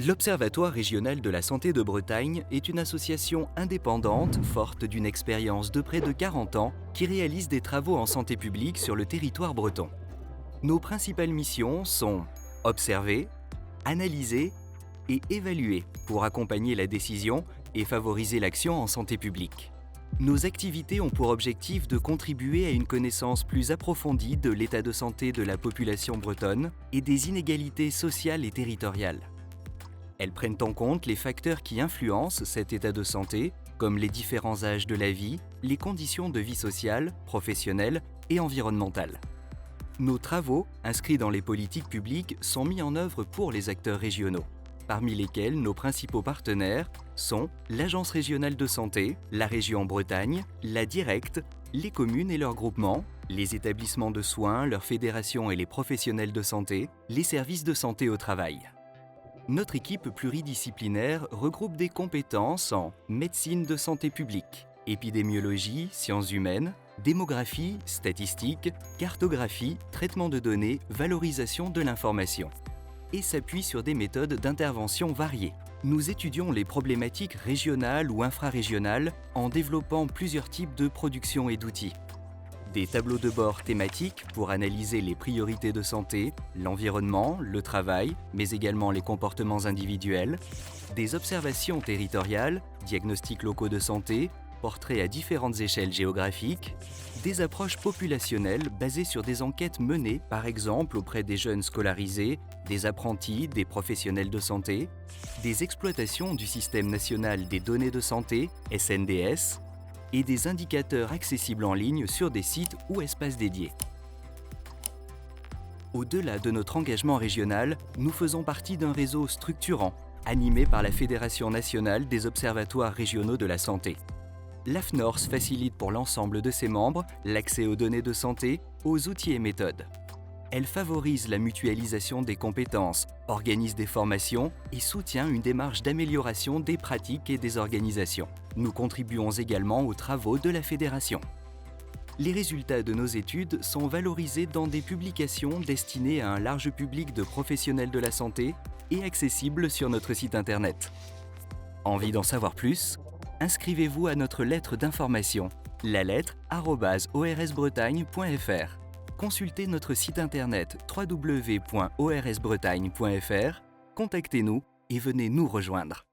L'Observatoire régional de la santé de Bretagne est une association indépendante, forte d'une expérience de près de 40 ans, qui réalise des travaux en santé publique sur le territoire breton. Nos principales missions sont observer, analyser et évaluer pour accompagner la décision et favoriser l'action en santé publique. Nos activités ont pour objectif de contribuer à une connaissance plus approfondie de l'état de santé de la population bretonne et des inégalités sociales et territoriales. Elles prennent en compte les facteurs qui influencent cet état de santé, comme les différents âges de la vie, les conditions de vie sociale, professionnelle et environnementale. Nos travaux, inscrits dans les politiques publiques, sont mis en œuvre pour les acteurs régionaux, parmi lesquels nos principaux partenaires sont l'Agence régionale de santé, la région Bretagne, la Directe, les communes et leurs groupements, les établissements de soins, leurs fédérations et les professionnels de santé, les services de santé au travail. Notre équipe pluridisciplinaire regroupe des compétences en médecine de santé publique, épidémiologie, sciences humaines, démographie, statistique, cartographie, traitement de données, valorisation de l'information, et s'appuie sur des méthodes d'intervention variées. Nous étudions les problématiques régionales ou infrarégionales en développant plusieurs types de production et d'outils. Des tableaux de bord thématiques pour analyser les priorités de santé, l'environnement, le travail, mais également les comportements individuels, des observations territoriales, diagnostics locaux de santé, portraits à différentes échelles géographiques, des approches populationnelles basées sur des enquêtes menées par exemple auprès des jeunes scolarisés, des apprentis, des professionnels de santé, des exploitations du Système national des données de santé, SNDS, et des indicateurs accessibles en ligne sur des sites ou espaces dédiés. Au-delà de notre engagement régional, nous faisons partie d'un réseau structurant, animé par la Fédération nationale des observatoires régionaux de la santé. L'AFNORS facilite pour l'ensemble de ses membres l'accès aux données de santé, aux outils et méthodes. Elle favorise la mutualisation des compétences, organise des formations et soutient une démarche d'amélioration des pratiques et des organisations. Nous contribuons également aux travaux de la Fédération. Les résultats de nos études sont valorisés dans des publications destinées à un large public de professionnels de la santé et accessibles sur notre site internet. Envie d'en savoir plus? Inscrivez-vous à notre lettre d'information, la lettre @orsbretagne.fr. Consultez notre site internet www.orsbretagne.fr, contactez-nous et venez nous rejoindre.